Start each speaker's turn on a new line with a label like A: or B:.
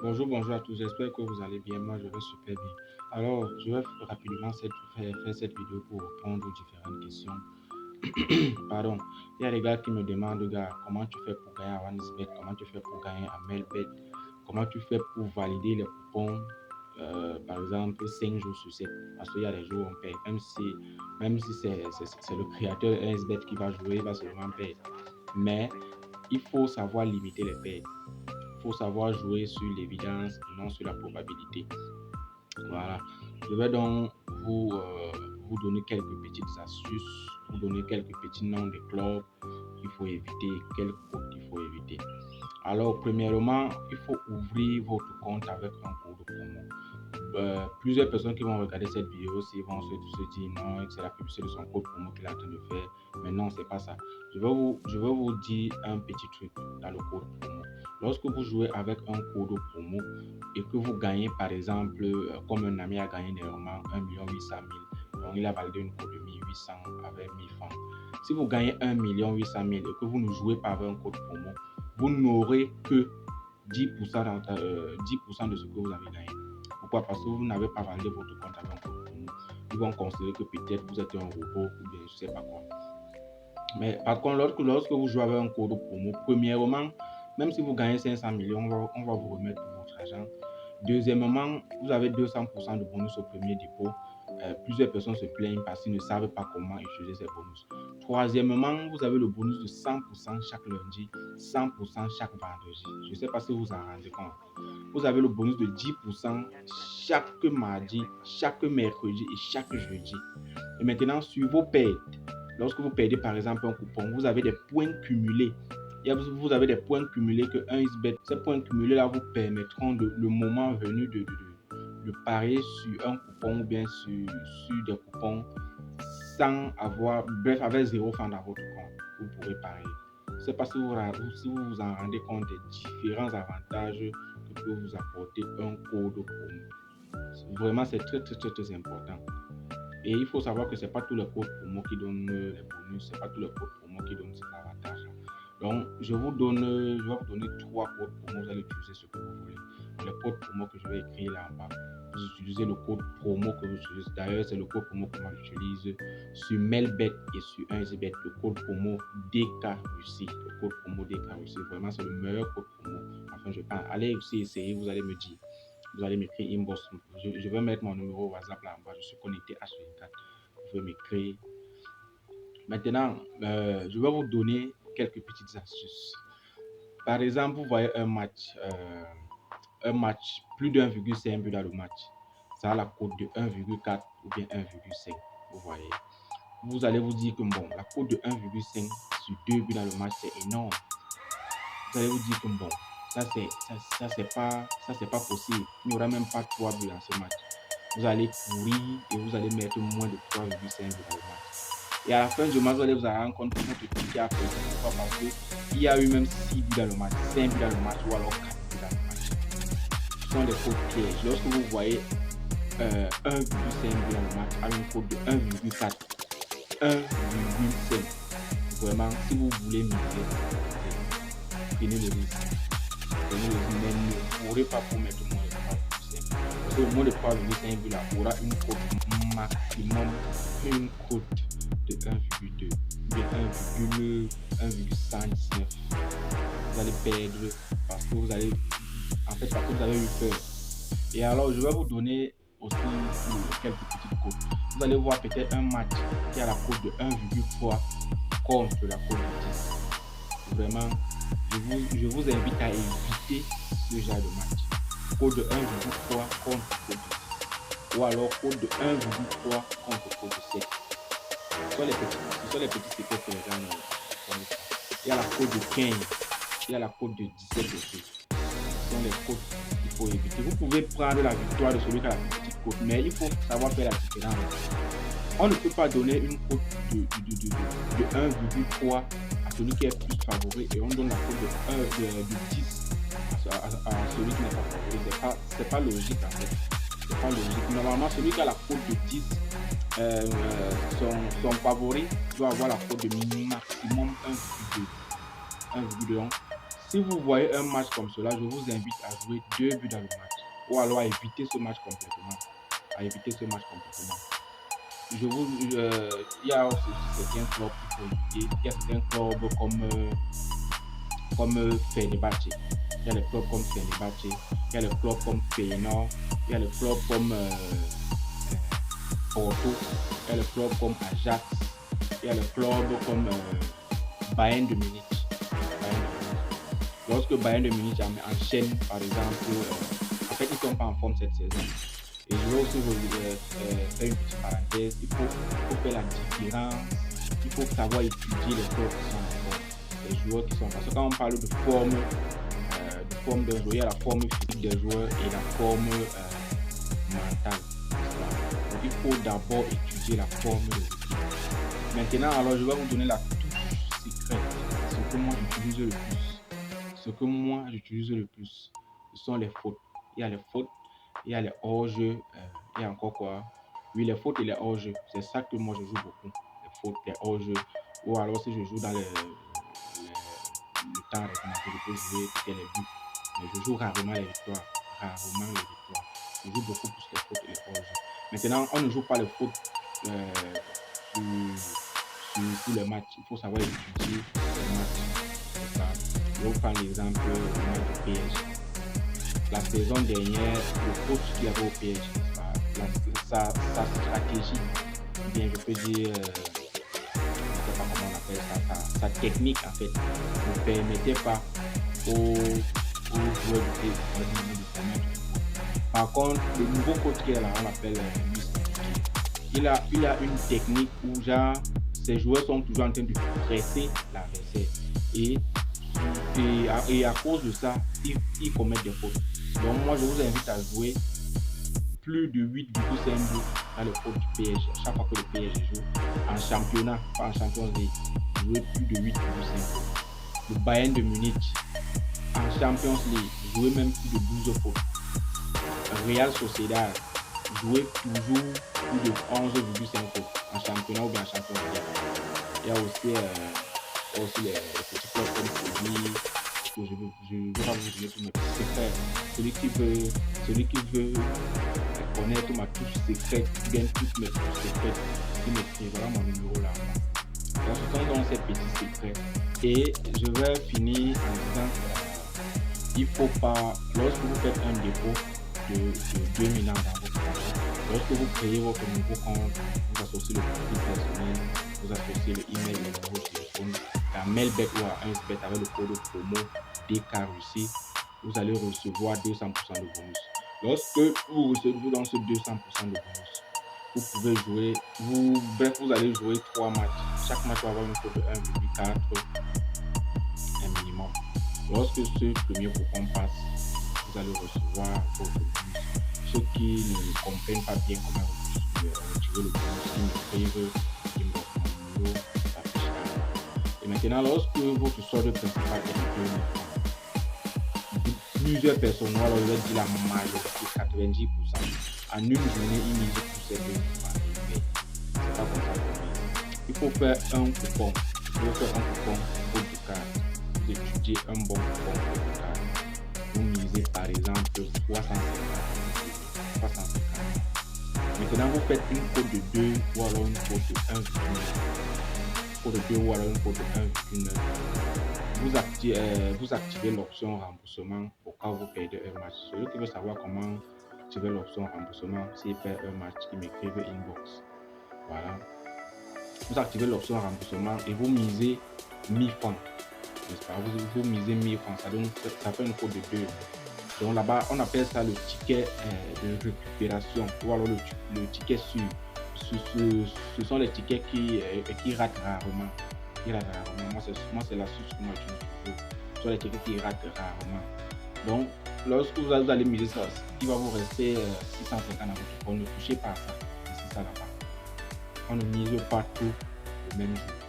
A: Bonjour, bonjour à tous, j'espère que vous allez bien, moi je vais super bien. Alors, je vais rapidement faire cette vidéo pour répondre aux différentes questions. Pardon, il y a des gars qui me demandent, gars, comment tu fais pour gagner à OneXBet, comment tu fais pour gagner à Melbet, comment tu fais pour valider les coupons, par exemple 5 jours sur 7, parce qu'il y a des jours où on paye, même si c'est le créateur OneXBet qui va jouer, il va seulement payer. Mais il faut savoir limiter les pertes. Il faut savoir jouer sur l'évidence et non sur la probabilité. Voilà. Je vais donc vous donner quelques petites astuces, vous donner quelques petits noms de clubs qu'il faut éviter, quels codes il faut éviter. Alors, premièrement, il faut ouvrir votre compte avec un code promo. Plusieurs personnes qui vont regarder cette vidéo aussi vont se dire non, c'est la publicité de son code promo qu'il est en train de faire. Mais non, c'est pas ça. Je vais vous dire un petit truc dans le code promo. Lorsque vous jouez avec un code promo et que vous gagnez, par exemple, comme un ami a gagné dernièrement 1 800 000, donc il a validé une code de 1800 avec 1000 francs. Si vous gagnez 1 800 000 et que vous ne jouez pas avec un code promo, vous n'aurez que 10% de ce que vous avez gagné. Pourquoi? Parce que vous n'avez pas validé votre compte avec un code promo. Ils vont considérer que peut-être vous êtes un robot ou bien je sais pas quoi. Mais par contre, lorsque vous jouez avec un code promo, premièrement, même si vous gagnez 500 millions, on va vous remettre votre argent. Deuxièmement, vous avez 200% de bonus au premier dépôt. Plusieurs personnes se plaignent parce qu'ils ne savent pas comment utiliser ces bonus. Troisièmement, vous avez le bonus de 100% chaque lundi, 100% chaque vendredi. Je ne sais pas si vous en rendez compte. Vous avez le bonus de 10% chaque mardi, chaque mercredi et chaque jeudi. Et maintenant, sur vos pertes, lorsque vous perdez par exemple un coupon, vous avez des points cumulés. Vous avez des points cumulés que 1xBet, ces points cumulés là vous permettront le moment venu de parier sur un coupon ou bien sur des coupons sans avoir, bref, avec 0 francs dans votre compte. Vous pourrez parier. Je ne sais pas si vous vous en rendez compte des différents avantages que peut vous apporter un code promo. Vraiment, c'est très important. Et il faut savoir que ce n'est pas tous les codes promo qui donnent les bonus, ce n'est pas tous les codes promo qui donnent ces avantages. Donc, je vais vous donner 3 codes promo, vous allez utiliser ce que vous voulez. Le code promo que je vais écrire là en bas, vous utilisez le code promo que vous utilisez. D'ailleurs, c'est le code promo que moi j'utilise sur Melbet et sur 1xBet, le code promo DKUC. Le code promo DKUC, vraiment, c'est le meilleur code promo. Enfin, je pense. Allez aussi essayer, vous allez me dire. Vous allez m'écrire inbox. Je vais mettre mon numéro WhatsApp là en bas. Je suis connecté H24. Vous pouvez m'écrire. Maintenant, je vais vous donner quelques petites astuces. Par exemple, vous voyez un match, plus de 1,5 but dans le match. Ça a la cote de 1,4 ou bien 1,5. Vous voyez. Vous allez vous dire que bon, la cote de 1,5 sur 2 buts dans le match, c'est énorme. Vous allez vous dire que bon, ça c'est pas possible. Il n'y aura même pas 3 buts dans ce match. Vous allez courir et vous allez mettre moins de 3,5 buts dans le match. Et à la fin du match, vous allez vous rendre compte que votre équipe a perdu. Pourquoi? Parce qu'il y a eu même 6 buts dans le match, 5 buts dans le match ou alors 4 buts dans le match. Ce sont des fautes pièges. Lorsque vous voyez 1,5 buts dans le match à une faute de 1,4, 1,5, vraiment, si vous voulez miser, prenez le risque. Prenez le risque, mais ne courez pas pour mettre moins de 3,5. Parce que le moins de 3,5 buts là aura une cote maximum, une cote de 1,2, de 1,119. Vous allez perdre parce que vous avez, parce que vous avez eu peur. Et alors, je vais vous donner aussi quelques petites cotes. Vous allez voir peut-être un match qui a la cote de 1,3 contre la cote de 10. Vraiment, je vous invite à éviter ce genre de match. Cote de 1,3 contre cote de 10. Ou alors cote de 1,3 contre cote de 7. Ce sont les petits secrets que les gens ne connaissent pas. Il y a la cote de 15, il y a la cote de 17 aussi. Ce sont les cotes qu'il faut éviter. Vous pouvez prendre la victoire de celui qui a la petite cote, mais il faut savoir faire la différence. On ne peut pas donner une cote de 1,3 à celui qui est plus favori et on donne la cote de 10 à celui qui n'est pas favori. C'est pas logique en fait. C'est pas logique. Normalement, celui qui a la cote de 10, son favori doit avoir la cote de maximum 1,2. Si vous voyez un match comme cela, je vous invite à jouer 2 buts dans le match. Ou alors à éviter ce match complètement. Il y a aussi certains clubs qu'il faut éviter. Il y a certains clubs comme Fenerbahçe. Il y a les clubs comme Fenerbahçe. Il y a les clubs comme Feyenoord. Il y a les clubs comme Porto. Il y a les clubs comme Ajax. Il y a les clubs comme Bayern de Munich. Lorsque Bayern de Munich enchaîne, par exemple, en fait, ils ne sont pas en forme cette saison. Et je veux aussi faire une petite parenthèse. Il faut faire la différence. Il faut savoir étudier les clubs qui sont en forme. Les joueurs qui sont. Parce que quand on parle de forme d'un joueur, il y a la forme physique des joueurs et la forme mentale. Donc, il faut d'abord étudier la forme de l'équipe. Maintenant, alors, je vais vous donner la touche secrète. Ce que moi j'utilise le plus, ce sont les fautes. Il y a les fautes, il y a les hors-jeux, il y a encore quoi? Oui, les fautes et les hors-jeux. C'est ça que moi je joue beaucoup. Les fautes, les hors-jeux. Ou alors si je joue dans le temps réglementaire, je peux jouer les buts. Mais je joue rarement les victoires. Je joue beaucoup plus les fautes et les hors-jeux. Maintenant, on ne joue pas les fautes sur le match. Il faut savoir étudier le match. Je vais prendre l'exemple du PSG. La saison dernière, le coach qui avait au PSG, sa stratégie, bien je peux dire, je ne sais pas comment on appelle ça, sa technique en fait, ne permettait pas aux joueurs du PSG de connaître. Par contre, le nouveau coach qui est là, on l'appelle Luis Enrique. Il a une technique où genre, ses joueurs sont toujours en train de presser l'adversaire. Et à cause de ça, ils commettent des fautes. Donc moi, je vous invite à jouer plus de 8,5 buts dans le fautes du PSG. Chaque fois que le PSG joue en championnat, pas en Champions League, jouer plus de 8,5 buts. Le Bayern de Munich, en Champions League, jouer même plus de 12 fautes. Real Sociedad, jouer toujours plus de 11,5 fautes en championnat ou bien en Champions League. Il y a aussi les petits clubs comme Séville. Je ne vais pas vous donner tous mes petits secrets. Celui qui veut connaître ma touche secrète, bien toutes mes touches secrètes, qui m'écrivera mon numéro là. Donc ce sont donc ces petits secrets. Et je vais finir en disant qu'il ne faut pas, lorsque vous faites un dépôt de 2 000 ans dans votre compte, lorsque vous créez votre nouveau compte, vous associez le profil personnel, vous associez le email, le numéro de téléphone, à Mailbet ou à 1xBet avec le code promo DKRussie, vous allez recevoir 200% de bonus. Lorsque vous recevez dans ce 200% de bonus, vous pouvez jouer, vous allez jouer 3 matchs. Chaque match va avoir une cote de 1,4 un minimum. Lorsque ce premier coupon passe, vous allez recevoir votre bonus. Ceux qui ne comprennent pas bien comment retirer le bonus, ils me s'affiche. Et maintenant, lorsque votre solde principal est de plusieurs personnes, alors je vais dire la majorité, 90%, en une journée, ils misent pour ces 2 mois. C'est pas comme ça. Il faut faire un coupon. Faute de carte. Vous étudiez un bon coupon faute de carte. Vous misez par exemple 350. Maintenant, vous faites une cote de 2 ou alors une cote de 1,9. Cote de 2 ou alors une cote de 1,9. Vous activez l'option remboursement au cas où vous perdez un match. Celui qui veut savoir comment activer l'option remboursement, s'il perd un match, il m'écrive inbox. Voilà. Vous activez l'option remboursement et vous misez 1000 francs. Vous misez 1000 francs, ça fait une cote de 2. Donc là-bas, on appelle ça le ticket de récupération ou alors le ticket sûr. Ce sont les tickets qui ratent rarement. Moi, c'est l'astuce que moi j'utilise toujours. Ce sont les tickets qui ratent rarement. Donc, lorsque vous allez miser ça, il va vous rester 650 à votre compte. Ne touchez pas à ça. C'est ça là-bas. On ne mise pas tout le même jour.